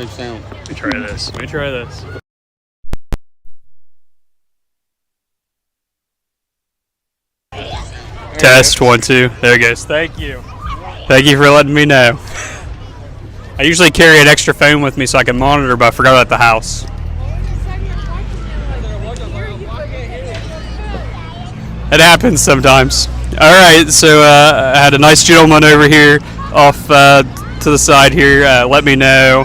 no sound. Let me try this. Let me try this. Test 1 2. There it goes. Thank you. Thank you for letting me know. I usually carry an extra phone with me so I can monitor, but I forgot at the house. It happens sometimes. All right, so I had a nice gentleman over here off to the side here. Let me know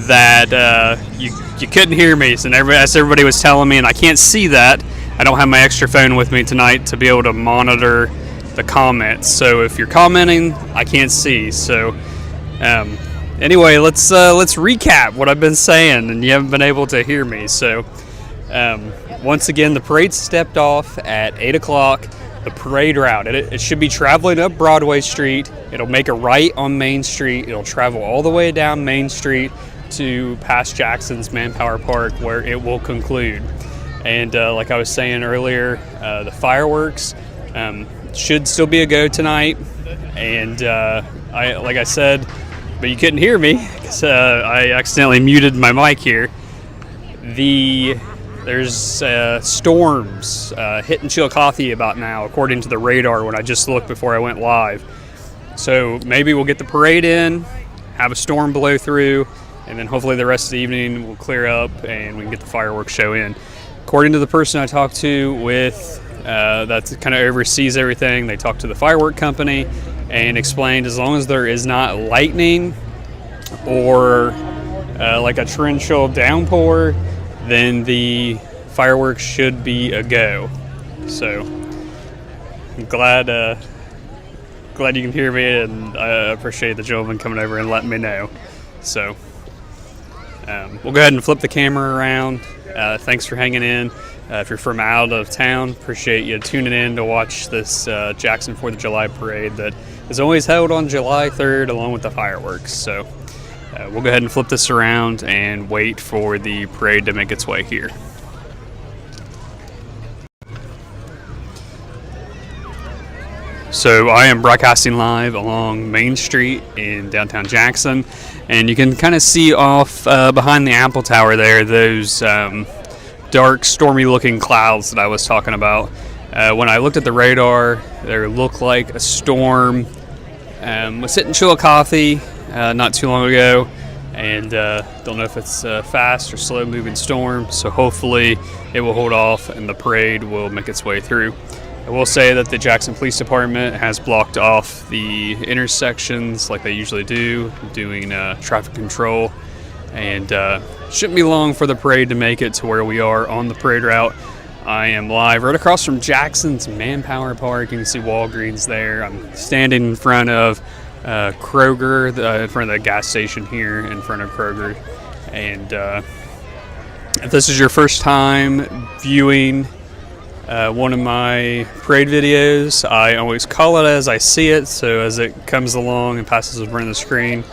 that you couldn't hear me, so everybody was telling me, and I can't see that. I don't have my extra phone with me tonight to be able to monitor the comments. So if you're commenting, I can't see. So anyway, let's recap what I've been saying, and you haven't been able to hear me. So once again, the parade stepped off at 8 o'clock. The parade route, it should be traveling up Broadway Street. It'll make a right on Main Street. It'll travel all the way down Main Street to past Jackson's Manpower Park, where it will conclude. And like I was saying earlier, the fireworks should still be a go tonight. And like I said, but you couldn't hear me because I accidentally muted my mic here. There's storms hitting Chillicothe about now, according to the radar when I just looked before I went live. So maybe we'll get the parade in, have a storm blow through, and then hopefully the rest of the evening will clear up and we can get the fireworks show in. According to the person I talked to that kind of oversees everything, they talked to the firework company and explained as long as there is not lightning or like a torrential downpour, then the fireworks should be a go. So I'm glad you can hear me, and I appreciate the gentleman coming over and letting me know. So we'll go ahead and flip the camera around. Thanks for hanging in. If you're from out of town, appreciate you tuning in to watch this Jackson 4th of July parade that is always held on July 3rd along with the fireworks. So we'll go ahead and flip this around and wait for the parade to make its way here. So I am broadcasting live along Main Street in downtown Jackson, and you can kind of see off behind the Apple Tower there those dark, stormy-looking clouds that I was talking about. When I looked at the radar, there looked like a storm was hitting Chillicothe not too long ago, and don't know if it's a fast or slow-moving storm, so hopefully it will hold off and the parade will make its way through. I will say that the Jackson Police Department has blocked off the intersections like they usually do, doing traffic control, and shouldn't be long for the parade to make it to where we are on the parade route. I am live right across from Jackson's Manpower Park. You can see Walgreens there. I'm standing in front of Kroger, in front of the gas station here in front of Kroger. And if this is your first time viewing one of my parade videos, I always call it as I see it. So as it comes along and passes over on the screen,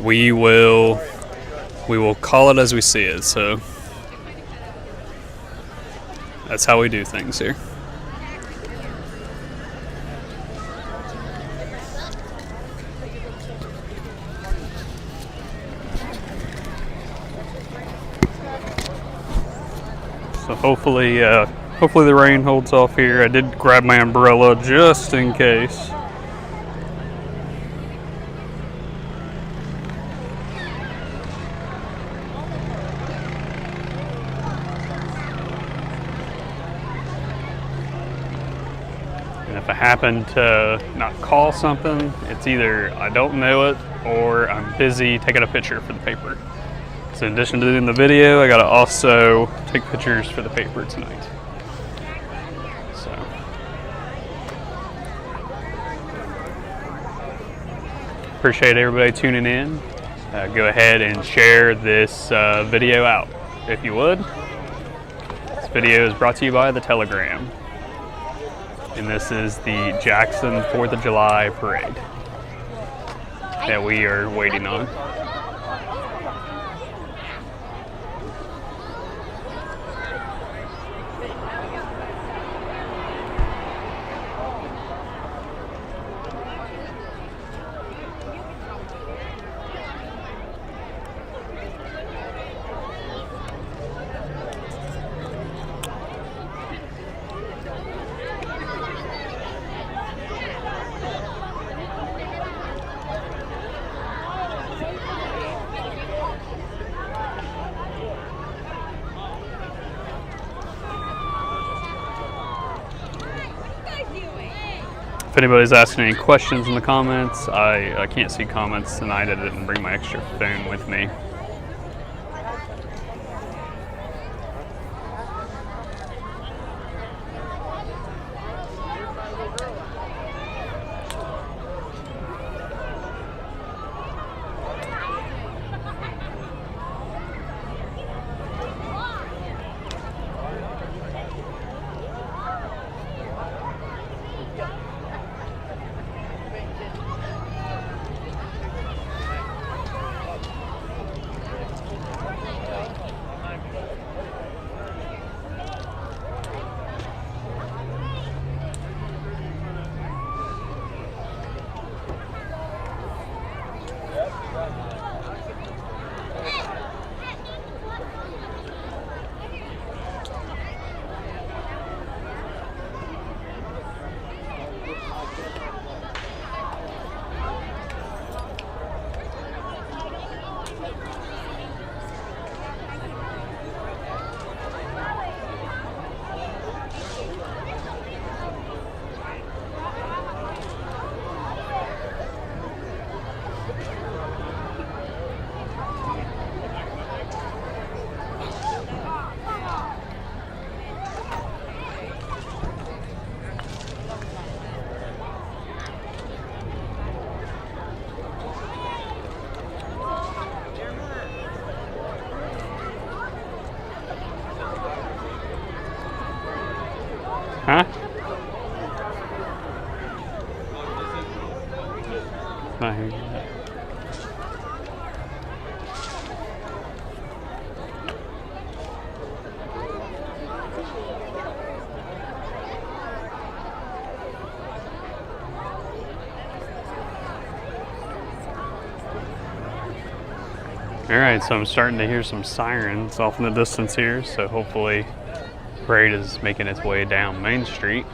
we will call it as we see it. So that's how we do things here. So hopefully the rain holds off here. I did grab my umbrella just in case. And if I happen to not call something, it's either I don't know it or I'm busy taking a picture for the paper. So in addition to doing the video, I gotta also take pictures for the paper tonight. So appreciate everybody tuning in. Go ahead and share this video out if you would. This video is brought to you by the Telegram. And this is the Jackson 4th of July parade that we are waiting on. anybody's asking any questions in the comments, I can't see comments tonight. I didn't bring my extra phone with me. Huh? Not here yet. Alright, so I'm starting to hear some sirens off in the distance here, so hopefully parade is making its way down Main Street.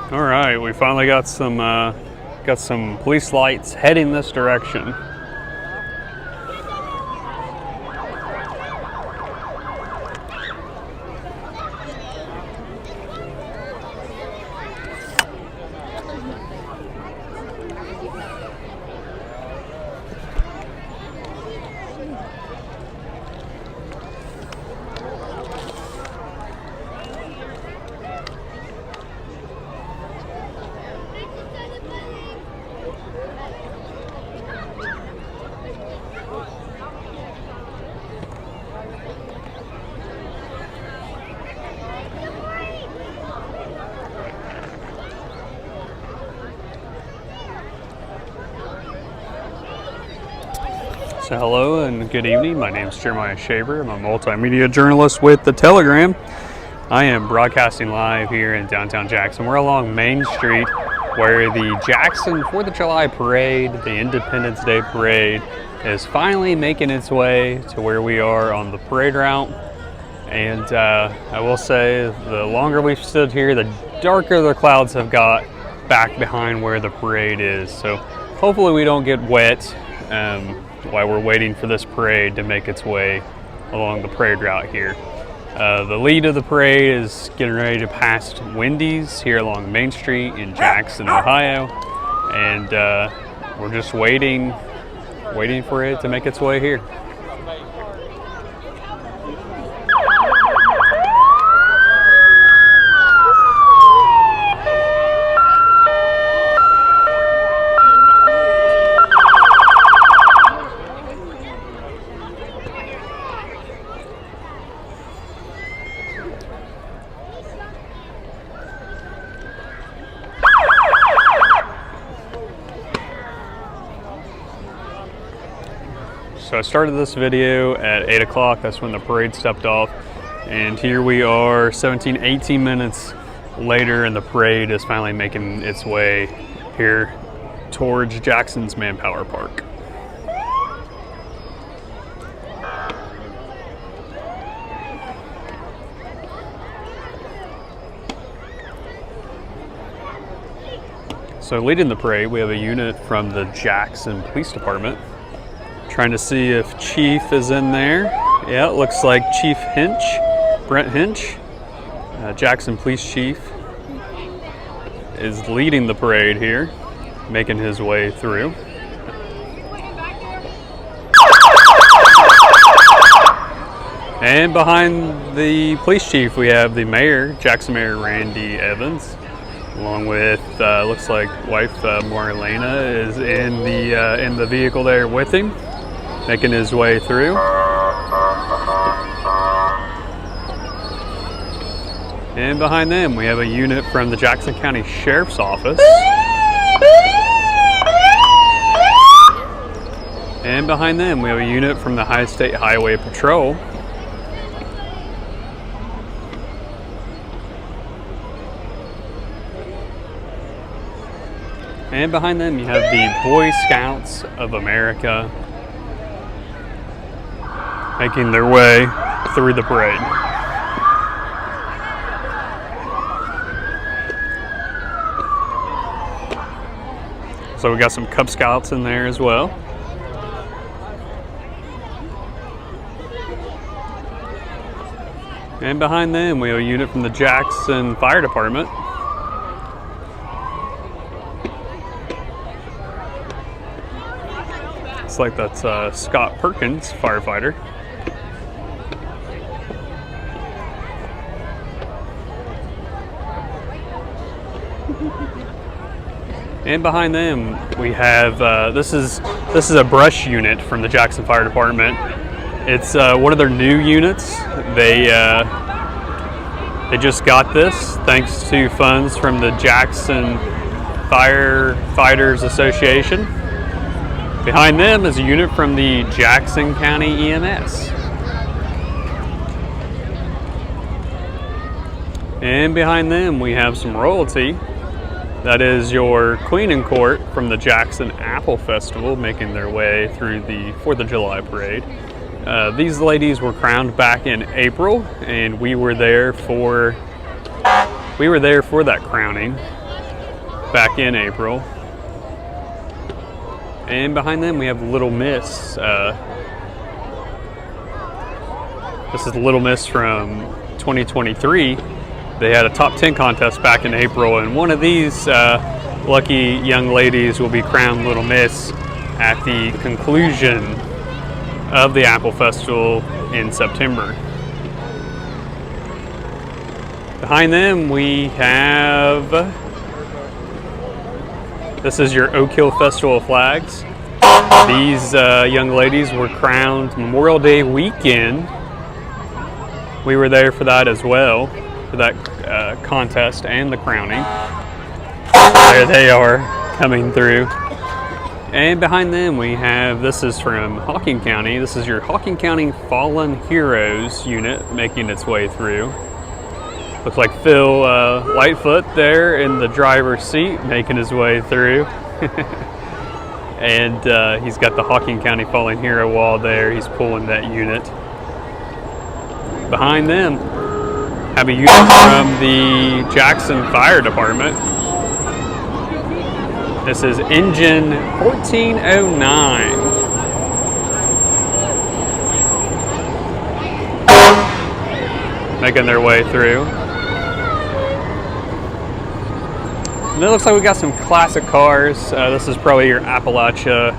All right, we finally got some police lights heading this direction. So hello and good evening. My name is Jeremiah Shaver. I'm a multimedia journalist with The Telegram. I am broadcasting live here in downtown Jackson. We're along Main Street where the Jackson 4th of July parade, the Independence Day parade, is finally making its way to where we are on the parade route. And I will say, the longer we've stood here, the darker the clouds have got back behind where the parade is. So hopefully we don't get wet while we're waiting for this parade to make its way along the parade route here. The lead of the parade is getting ready to pass Wendy's here along Main Street in Jackson, Ohio, and we're just waiting for it to make its way here. So I started this video at 8 o'clock, that's when the parade stepped off, and here we are 18 minutes later, and the parade is finally making its way here towards Jackson's Manpower Park. So leading the parade, we have a unit from the Jackson Police Department. Trying to see if Chief is in there. Yeah, it looks like Chief Hinch, Brent Hinch, Jackson Police Chief, is leading the parade here, making his way through. And behind the police chief, we have the mayor, Jackson Mayor Randy Evans, along with looks like wife Marlena is in the vehicle there with him, making his way through. And behind them, we have a unit from the Jackson County Sheriff's Office. And behind them, we have a unit from the High State Highway Patrol. And behind them, you have the Boy Scouts of America making their way through the parade. So we got some Cub Scouts in there as well. And behind them, we have a unit from the Jackson Fire Department. Looks like that's Scott Perkins, firefighter. And behind them, we have this is a brush unit from the Jackson Fire Department. It's one of their new units. They just got this thanks to funds from the Jackson Firefighters Association. Behind them is a unit from the Jackson County EMS. And behind them, we have some royalty. That is your Queen and Court from the Jackson Apple Festival, making their way through the 4th of July parade. These ladies were crowned back in April, and we were there for that crowning. back in April. And behind them we have Little Miss. This is Little Miss from 2023. They had a top 10 contest back in April, and one of these lucky young ladies will be crowned Little Miss at the conclusion of the Apple Festival in September. Behind them we have, this is your Oak Hill Festival flags. These young ladies were crowned Memorial Day weekend. We were there for that as well, for that contest and the crowning. There they are coming through. And behind them we have, this is from Hocking County. This is your Hocking County Fallen Heroes unit making its way through. Looks like Phil Lightfoot there in the driver's seat making his way through. And he's got the Hocking County Fallen Hero wall there. He's pulling that unit. Behind them, have a unit from the Jackson Fire Department. This is Engine 1409. Making their way through. And it looks like we got some classic cars. This is probably your Appalachia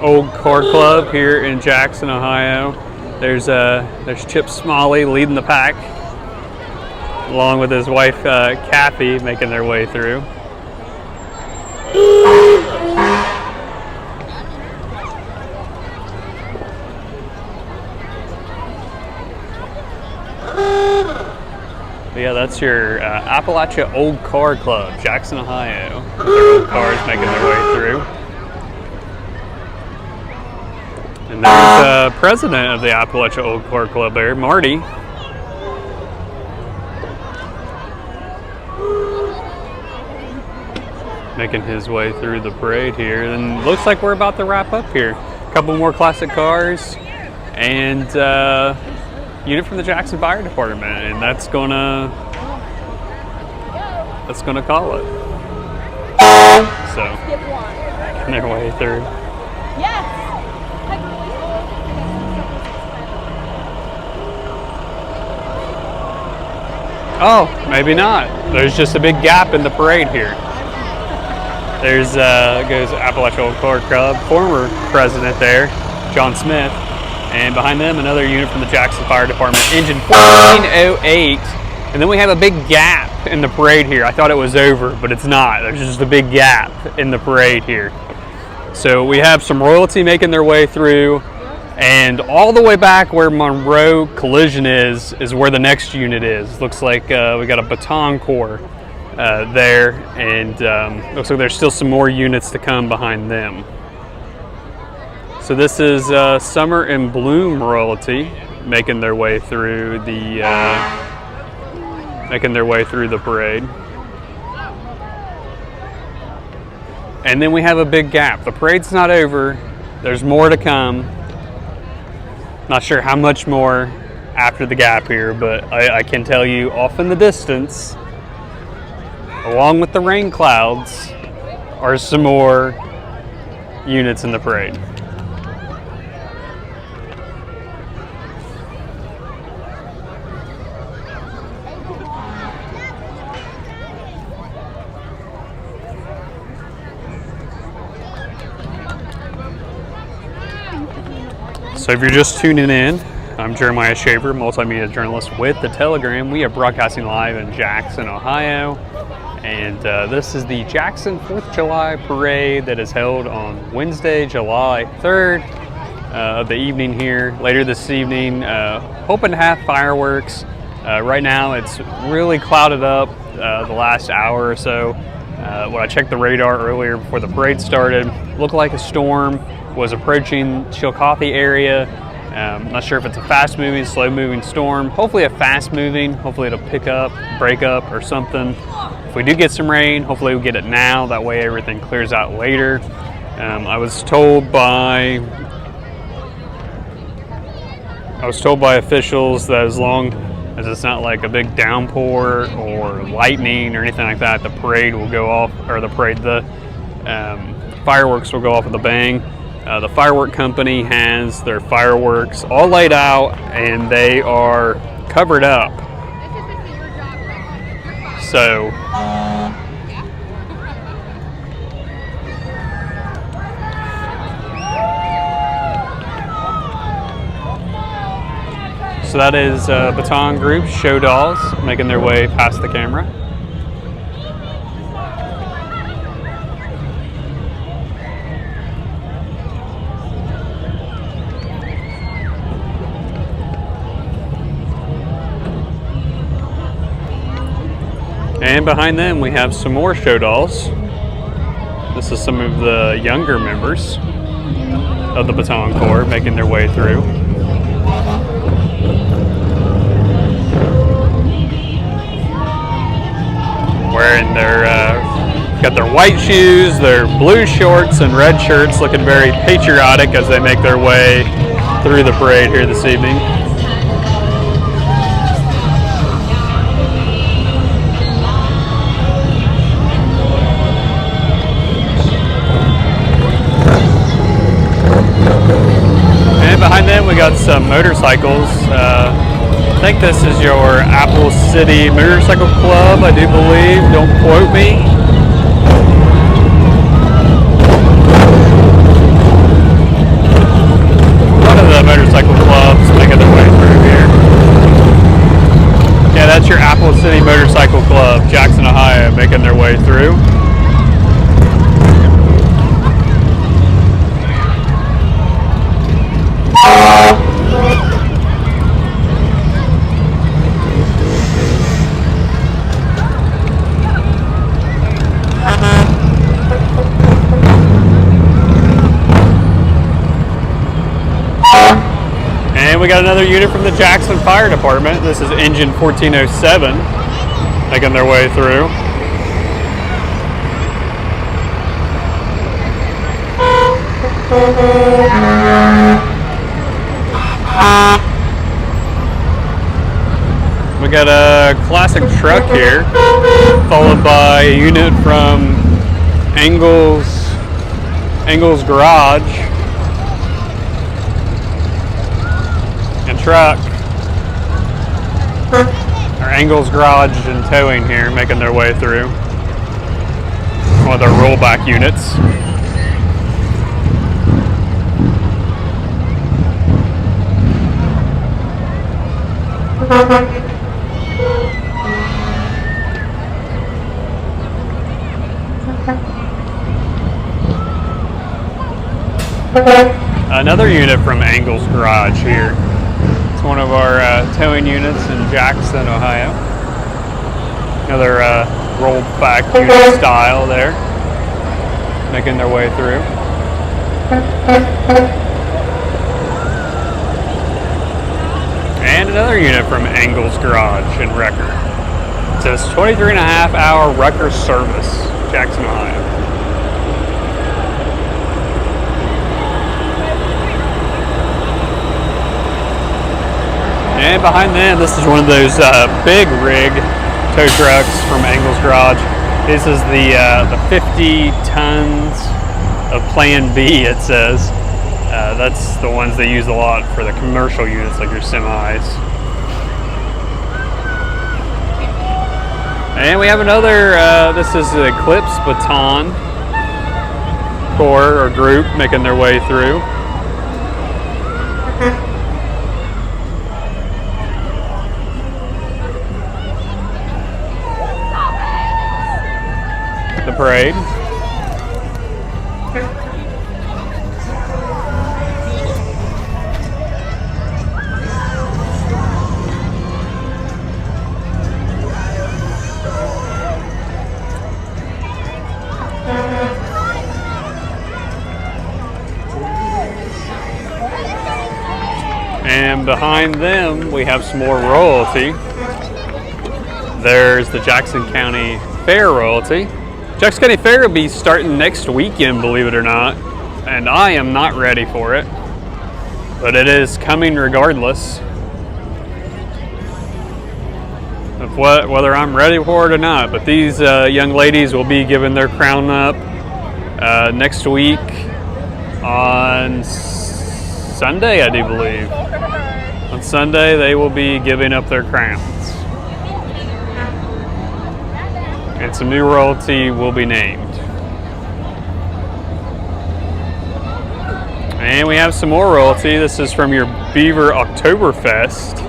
Old Car Club here in Jackson, Ohio. There's Chip Smalley leading the pack, along with his wife Kathy, making their way through. But yeah, that's your Appalachia Old Car Club, Jackson, Ohio. Their old cars making their way through. And there's the president of the Appalachia Old Car Club there, Marty. Making his way through the parade here. And looks like we're about to wrap up here. A couple more classic cars and unit from the Jackson Fire Department, and that's gonna call it. So making their way through. Yes. Oh, maybe not. There's just a big gap in the parade here. There's goes Appalachia Old Car Club, former president there, John Smith, and behind them another unit from the Jackson Fire Department, Engine 1408. And then we have a big gap in the parade here. I thought it was over, but it's not. There's just a big gap in the parade here. So we have some royalty making their way through, and all the way back where Monroe Collision is where the next unit is. Looks like we got a baton corps there, and looks like there's still some more units to come behind them. So this is Summer and Bloom royalty making their way through the parade. And then we have a big gap. The parade's not over. There's more to come. Not sure how much more after the gap here, but I can tell you off in the distance, along with the rain clouds, are some more units in the parade. So if you're just tuning in, I'm Jeremiah Shaver, multimedia journalist with The Telegram. We are broadcasting live in Jackson, Ohio. And this is the Jackson 4th of July parade that is held on Wednesday, July 3rd of the evening here. Later this evening, hoping to have fireworks. Right now it's really clouded up the last hour or so. When I checked the radar earlier before the parade started, looked like a storm was approaching Chillicothe area. Not sure if it's a fast-moving, slow-moving storm. Hopefully a fast-moving. Hopefully it'll pick up, break up, or something. If we do get some rain, hopefully we'll get it now. That way everything clears out later. I was told by officials that as long as it's not like a big downpour or lightning or anything like that. The parade will go off, or the fireworks will go off with a bang. The firework company has their fireworks all laid out, and they are covered up. So that is Baton Group Show Dolls making their way past the camera. And behind them we have some more show dolls. This is some of the younger members of the Baton Corps making their way through. Wearing their, got their white shoes, their blue shorts and red shirts, looking very patriotic as they make their way through the parade here this evening. Behind them we got some motorcycles. I think this is your Apple City Motorcycle Club, I do believe. Don't quote me. One of the motorcycle clubs making their way through here. Yeah, that's your Apple City Motorcycle Club, Jackson, Ohio, making their way through. And we got another unit from the Jackson Fire Department. This is Engine 1407 making their way through. We got a classic truck here, followed by a unit from Engel's Garage and truck, or Engel's Garage and Towing here, making their way through. One of their rollback units. Another unit from Engel's Garage here. It's one of our towing units in Jackson, Ohio. Another rollback unit style there, making their way through. And another unit from Engel's Garage in Wrecker. It says 23.5-hour Wrecker service, Jackson, Ohio. And behind them, this is one of those big rig tow trucks from Engel's Garage. This is the 50 tons of Plan B, it says. That's the ones they use a lot for the commercial units like your semis. And we have another, this is the Eclipse Baton Corps or group making their way through. The parade. And behind them, we have some more royalty. There's the Jackson County Fair royalty. Jackson County Fair will be starting next weekend, believe it or not, and I am not ready for it, but it is coming regardless. of whether I'm ready for it or not. But these young ladies will be giving their crown up next week on Sunday, I do believe. On Sunday, they will be giving up their crowns. And some new royalty will be named. And we have some more royalty. This is from your Beaver Oktoberfest.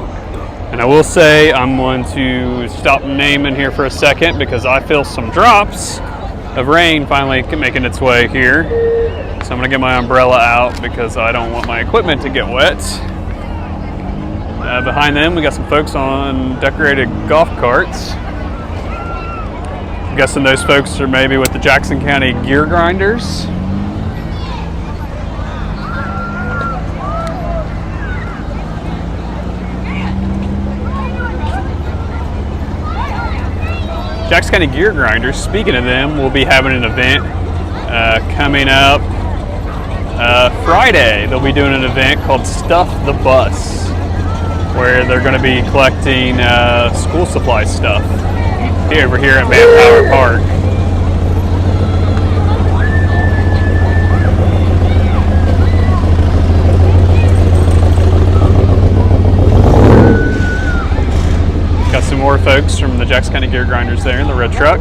And I will say I'm going to stop naming here for a second because I feel some drops of rain finally making its way here. So I'm going to get my umbrella out because I don't want my equipment to get wet. Behind them we got some folks on decorated golf carts. I'm guessing those folks are maybe with the Jackson County Gear Grinders. Jackson County Gear Grinders, speaking of them, we'll be having an event coming up Friday. They'll be doing an event called Stuff the Bus, where they're going to be collecting school supply stuff over here at Manpower Park. Got some more folks from the Jackson County Gear Grinders there in the red truck.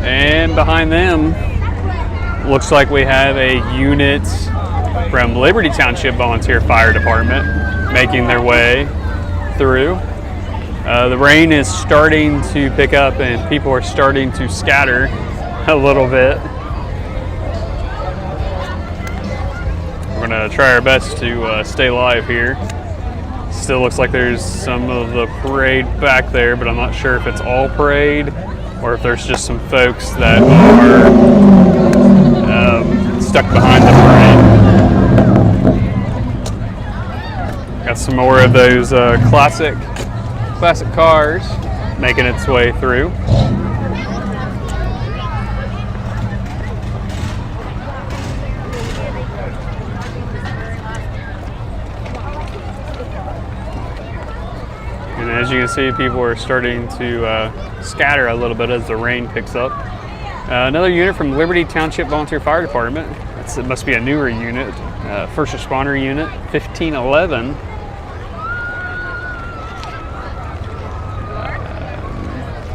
And behind them, looks like we have a unit from Liberty Township Volunteer Fire Department making their way through. The rain is starting to pick up and people are starting to scatter a little bit. We're going to try our best to stay live here. Still looks like there's some of the parade back there, but I'm not sure if it's all parade or if there's just some folks that are stuck behind the parade. Got some more of those classic cars making its way through. And as you can see, people are starting to scatter a little bit as the rain picks up. Another unit from Liberty Township Volunteer Fire Department. It must be a newer unit. First responder unit, 1511.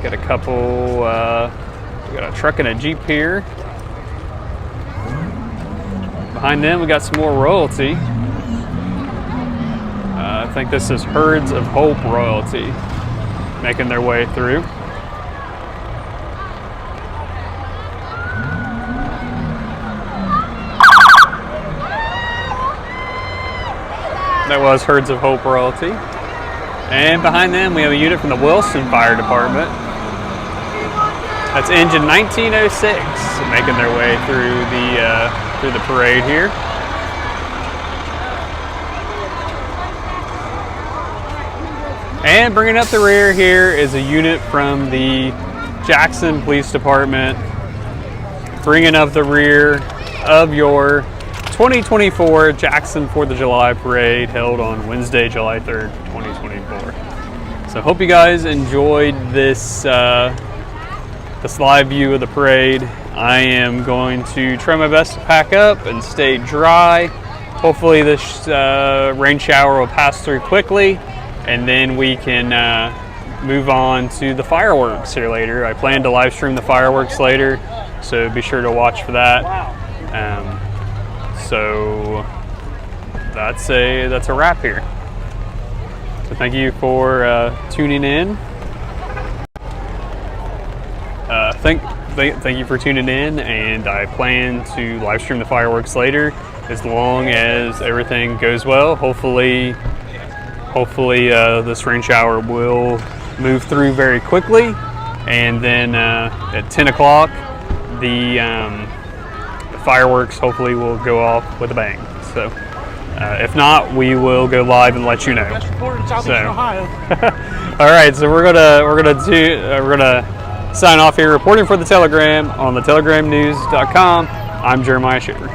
Got a couple, we got a truck and a Jeep here. Behind them, we got some more royalty. I think this is Herds of Hope royalty making their way through. That was Herds of Hope royalty. And behind them, we have a unit from the Wilson Fire Department. That's engine 1906 making their way through the parade here. And bringing up the rear here is a unit from the Jackson Police Department, bringing up the rear of your 2024 Jackson 4th of July parade held on Wednesday, July 3rd, 2024. So hope you guys enjoyed this live view of the parade. I am going to try my best to pack up and stay dry. Hopefully this rain shower will pass through quickly, and then we can move on to the fireworks here later. I plan to live stream the fireworks later, so be sure to watch for that. So that's a wrap here. So thank you for tuning in. Thank you for tuning in, and I plan to live stream the fireworks later as long as everything goes well. Hopefully this rain shower will move through very quickly, and then at 10 o'clock the fireworks hopefully will go off with a bang. So if not, we will go live and let you know. So all right, so we're gonna sign off here, reporting for the Telegram on thetelegram.news.com. I'm Jeremiah Shaver.